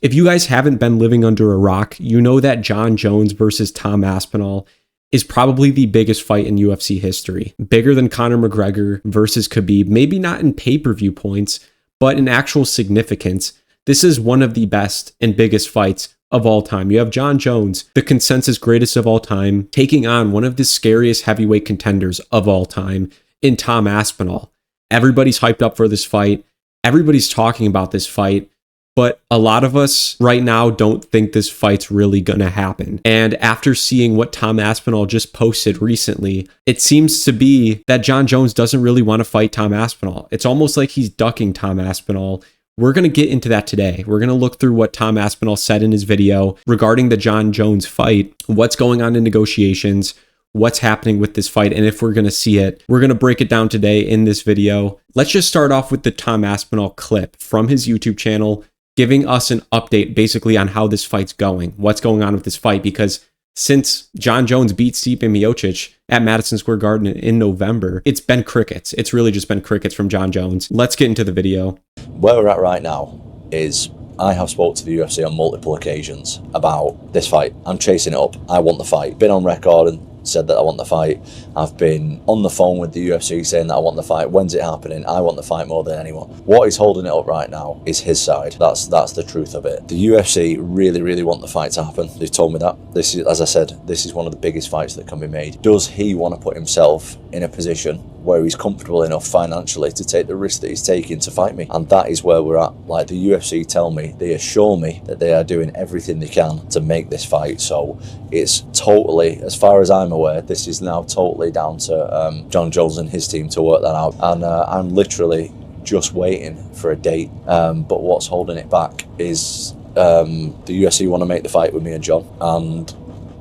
If you guys haven't been living under a rock, you know that Jon Jones versus Tom Aspinall is probably the biggest fight in UFC history. Bigger than Conor McGregor versus Khabib, maybe not in pay-per-view points, but in actual significance. This is one of the best and biggest fights of all time. You have Jon Jones, the consensus greatest of all time, taking on one of the scariest heavyweight contenders of all time in Tom Aspinall. Everybody's hyped up for this fight. Everybody's talking about this fight. But a lot of us right now don't think this fight's really going to happen. And after seeing what Tom Aspinall just posted recently, it seems to be that Jon Jones doesn't really want to fight Tom Aspinall. It's almost like he's ducking Tom Aspinall. We're going to get into that today. We're going to look through what Tom Aspinall said in his video regarding the Jon Jones fight, what's going on in negotiations, what's happening with this fight, and if we're going to see it. We're going to break it down today in this video. Let's just start off with the Tom Aspinall clip from his YouTube channel, giving us an update basically on how this fight's going, what's going on with this fight, because since Jon Jones beat Stipe Miocic at Madison Square Garden in November, it's been crickets. It's really just been crickets from Jon Jones. Let's get into the video. Where we're at right now is I have spoke to the UFC on multiple occasions about this fight. I'm chasing it up. I want the fight. Been on record and said that I want the fight. I've been on the phone with the UFC saying that I want the fight. When's it happening? I want the fight more than anyone. What is holding it up right now is his side. That's the truth of it. The UFC really want the fight to happen. They've told me that. This is, as I said, this is one of the biggest fights that can be made. Does he want to put himself in a position where he's comfortable enough financially to take the risk that he's taking to fight me? And that is where we're at. Like, the UFC tell me, they assure me that they are doing everything they can to make this fight. So it's totally, as far as I'm aware, this is now totally down to Jon Jones and his team to work that out. And I'm literally just waiting for a date. But what's holding it back is the UFC want to make the fight with me and Jon. And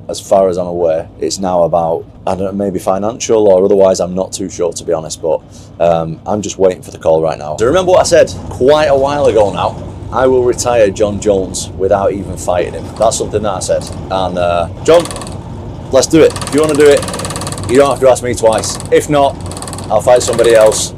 as far as I'm aware, it's now about, I don't know, maybe financial or otherwise, I'm not too sure, to be honest, but I'm just waiting for the call right now. So remember what I said quite a while ago now, I will retire Jon Jones without even fighting him. That's something that I said. And Jon, let's do it. If you want to do it, you don't have to ask me twice. If not, I'll fight somebody else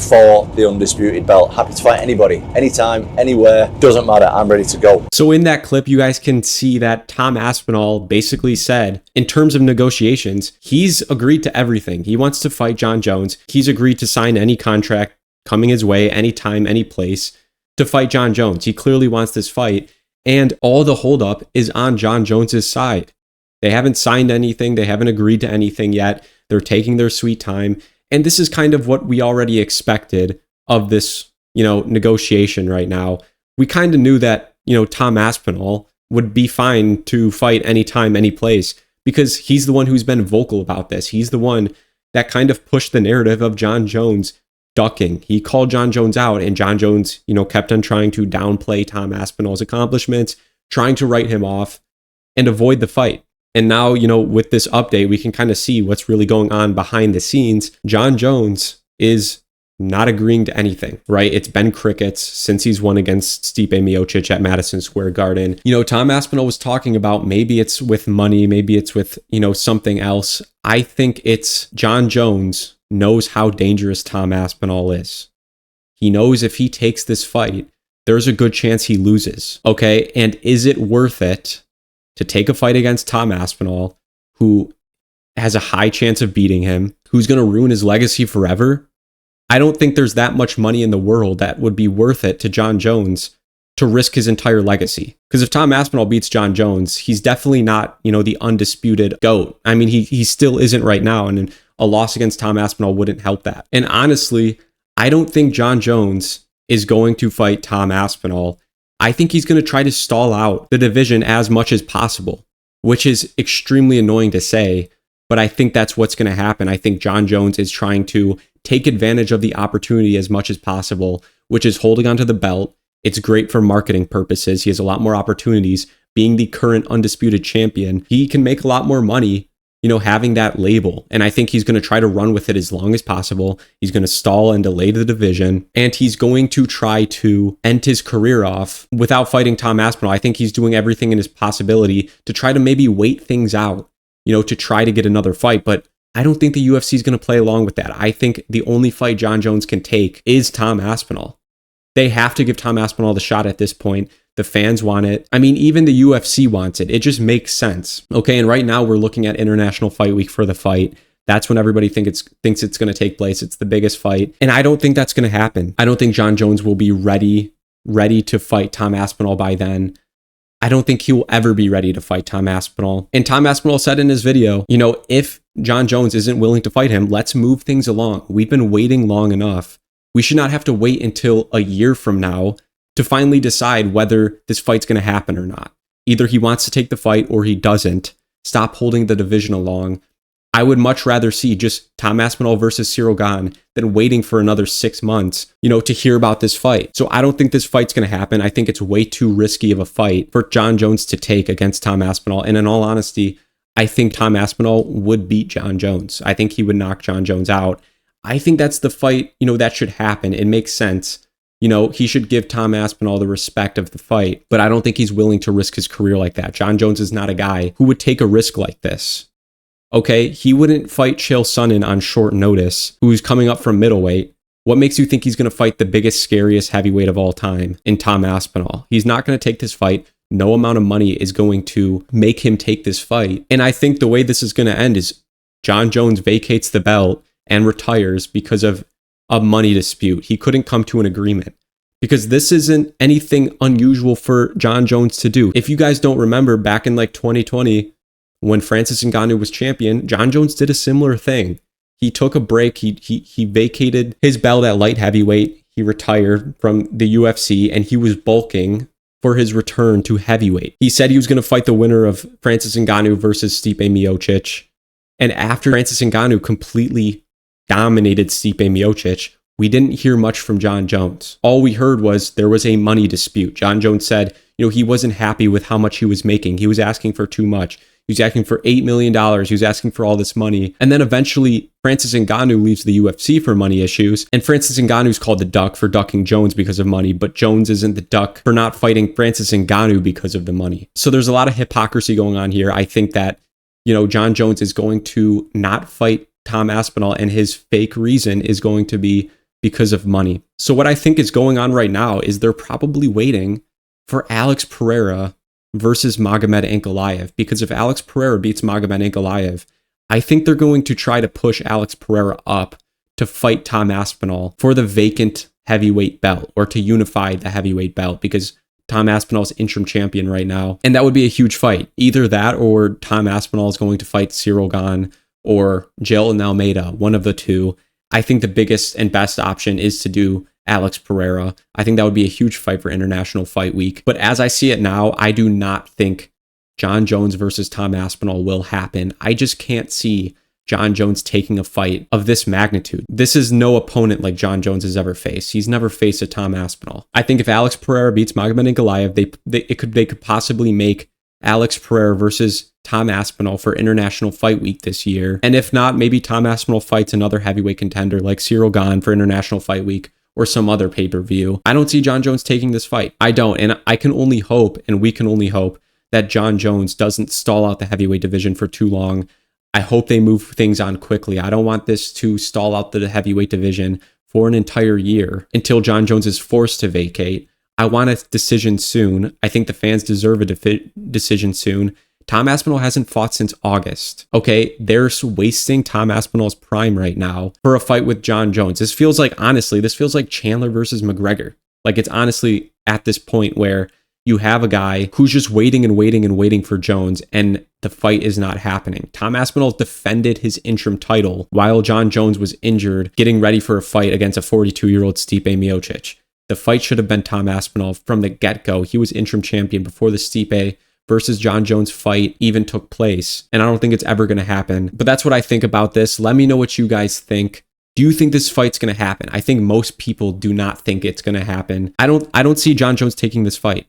for the undisputed belt. Happy to fight anybody, anytime, anywhere, doesn't matter. I'm ready to go. So in that clip, you guys can see that Tom Aspinall basically said, in terms of negotiations, he's agreed to everything. He wants to fight Jon Jones. He's agreed to sign any contract coming his way, anytime, any place, to fight Jon Jones. He clearly wants this fight, and all the holdup is on Jon Jones's side. They haven't signed anything. They haven't agreed to anything yet. They're taking their sweet time. And this is kind of what we already expected of this, negotiation right now. We kind of knew that, Tom Aspinall would be fine to fight anytime, any place, because he's the one who's been vocal about this. He's the one that kind of pushed the narrative of Jon Jones ducking. He called Jon Jones out, and Jon Jones, kept on trying to downplay Tom Aspinall's accomplishments, trying to write him off and avoid the fight. And now, with this update, we can kind of see what's really going on behind the scenes. Jon Jones is not agreeing to anything, right? It's been crickets since he's won against Stipe Miocic at Madison Square Garden. Tom Aspinall was talking about maybe it's with money, maybe it's with, something else. I think it's Jon Jones knows how dangerous Tom Aspinall is. He knows if he takes this fight, there's a good chance he loses, okay? And is it worth it to take a fight against Tom Aspinall, who has a high chance of beating him, who's going to ruin his legacy forever? I don't think there's that much money in the world that would be worth it to Jon Jones to risk his entire legacy. Because if Tom Aspinall beats Jon Jones, he's definitely not, the undisputed GOAT. I mean, he still isn't right now, and a loss against Tom Aspinall wouldn't help that. And honestly, I don't think Jon Jones is going to fight Tom Aspinall. I think he's going to try to stall out the division as much as possible, which is extremely annoying to say, but I think that's what's going to happen. I think Jon Jones is trying to take advantage of the opportunity as much as possible, which is holding onto the belt. It's great for marketing purposes. He has a lot more opportunities. Being the current undisputed champion, he can make a lot more money, having that label. And I think he's going to try to run with it as long as possible. He's going to stall and delay the division. And he's going to try to end his career off without fighting Tom Aspinall. I think he's doing everything in his possibility to try to maybe wait things out, to try to get another fight. But I don't think the UFC is going to play along with that. I think the only fight Jon Jones can take is Tom Aspinall. They have to give Tom Aspinall the shot at this point. The fans want it. I mean, even the UFC wants it. It just makes sense. Okay, and right now we're looking at International Fight Week for the fight. That's when everybody thinks it's going to take place. It's the biggest fight. And I don't think that's going to happen. I don't think Jon Jones will be ready to fight Tom Aspinall by then. I don't think he will ever be ready to fight Tom Aspinall. And Tom Aspinall said in his video, if Jon Jones isn't willing to fight him, let's move things along. We've been waiting long enough. We should not have to wait until a year from now to finally decide whether this fight's going to happen or not. Either he wants to take the fight or he doesn't. Stop holding the division along. I would much rather see just Tom Aspinall versus Ciryl Gane than waiting for another 6 months, to hear about this fight. So I don't think this fight's going to happen. I think it's way too risky of a fight for Jon Jones to take against Tom Aspinall. And in all honesty, I think Tom Aspinall would beat Jon Jones. I think he would knock Jon Jones out. I think that's the fight, that should happen. It makes sense. He should give Tom Aspinall the respect of the fight, but I don't think he's willing to risk his career like that. Jon Jones is not a guy who would take a risk like this. Okay, he wouldn't fight Chael Sonnen on short notice, who's coming up from middleweight. What makes you think he's going to fight the biggest, scariest heavyweight of all time in Tom Aspinall? He's not going to take this fight. No amount of money is going to make him take this fight. And I think the way this is going to end is Jon Jones vacates the belt and retires because of a money dispute. He couldn't come to an agreement. Because this isn't anything unusual for Jon Jones to do. If you guys don't remember, back in 2020, when Francis Ngannou was champion, Jon Jones did a similar thing. He took a break. He vacated his belt at light heavyweight. He retired from the UFC and he was bulking for his return to heavyweight. He said he was going to fight the winner of Francis Ngannou versus Stipe Miocic. And after Francis Ngannou completely dominated Stipe Miocic, we didn't hear much from Jon Jones. All we heard was there was a money dispute. Jon Jones said, he wasn't happy with how much he was making. He was asking for too much. He was asking for $8 million. He was asking for all this money. And then eventually Francis Ngannou leaves the UFC for money issues. And Francis Ngannou's called the duck for ducking Jones because of money, but Jones isn't the duck for not fighting Francis Ngannou because of the money. So there's a lot of hypocrisy going on here. I think that, Jon Jones is going to not fight Tom Aspinall, and his fake reason is going to be because of money. So what I think is going on right now is they're probably waiting for Alex Pereira versus Magomed Ankalaev, because if Alex Pereira beats Magomed Ankalaev, I think they're going to try to push Alex Pereira up to fight Tom Aspinall for the vacant heavyweight belt, or to unify the heavyweight belt, because Tom Aspinall's interim champion right now. And that would be a huge fight. Either that or Tom Aspinall is going to fight Ciryl Gane or Jailton Almeida, one of the two. I think the biggest and best option is to do Alex Pereira. I think that would be a huge fight for International Fight Week. But as I see it now, I do not think Jon Jones versus Tom Aspinall will happen. I just can't see Jon Jones taking a fight of this magnitude. This is no opponent like Jon Jones has ever faced. He's never faced a Tom Aspinall. I think if Alex Pereira beats Magomed Ankalaev, they could possibly make Alex Pereira versus Tom Aspinall for International Fight Week this year. And if not, maybe Tom Aspinall fights another heavyweight contender like Ciryl Gane for International Fight Week, or some other pay-per-view. I don't see Jon Jones taking this fight. I don't. And I can only hope, and we can only hope, that Jon Jones doesn't stall out the heavyweight division for too long. I hope they move things on quickly. I don't want this to stall out the heavyweight division for an entire year until Jon Jones is forced to vacate. I want a decision soon. I think the fans deserve a decision soon. Tom Aspinall hasn't fought since August. Okay, they're wasting Tom Aspinall's prime right now for a fight with Jon Jones. This feels like Chandler versus McGregor. Like, it's honestly at this point where you have a guy who's just waiting and waiting and waiting for Jones, and the fight is not happening. Tom Aspinall defended his interim title while Jon Jones was injured, getting ready for a fight against a 42-year-old Stipe Miocic. The fight should have been Tom Aspinall from the get-go. He was interim champion before the Stipe versus Jon Jones fight even took place. And I don't think it's ever going to happen. But that's what I think about this. Let me know what you guys think. Do you think this fight's going to happen? I think most people do not think it's going to happen. I don't see Jon Jones taking this fight.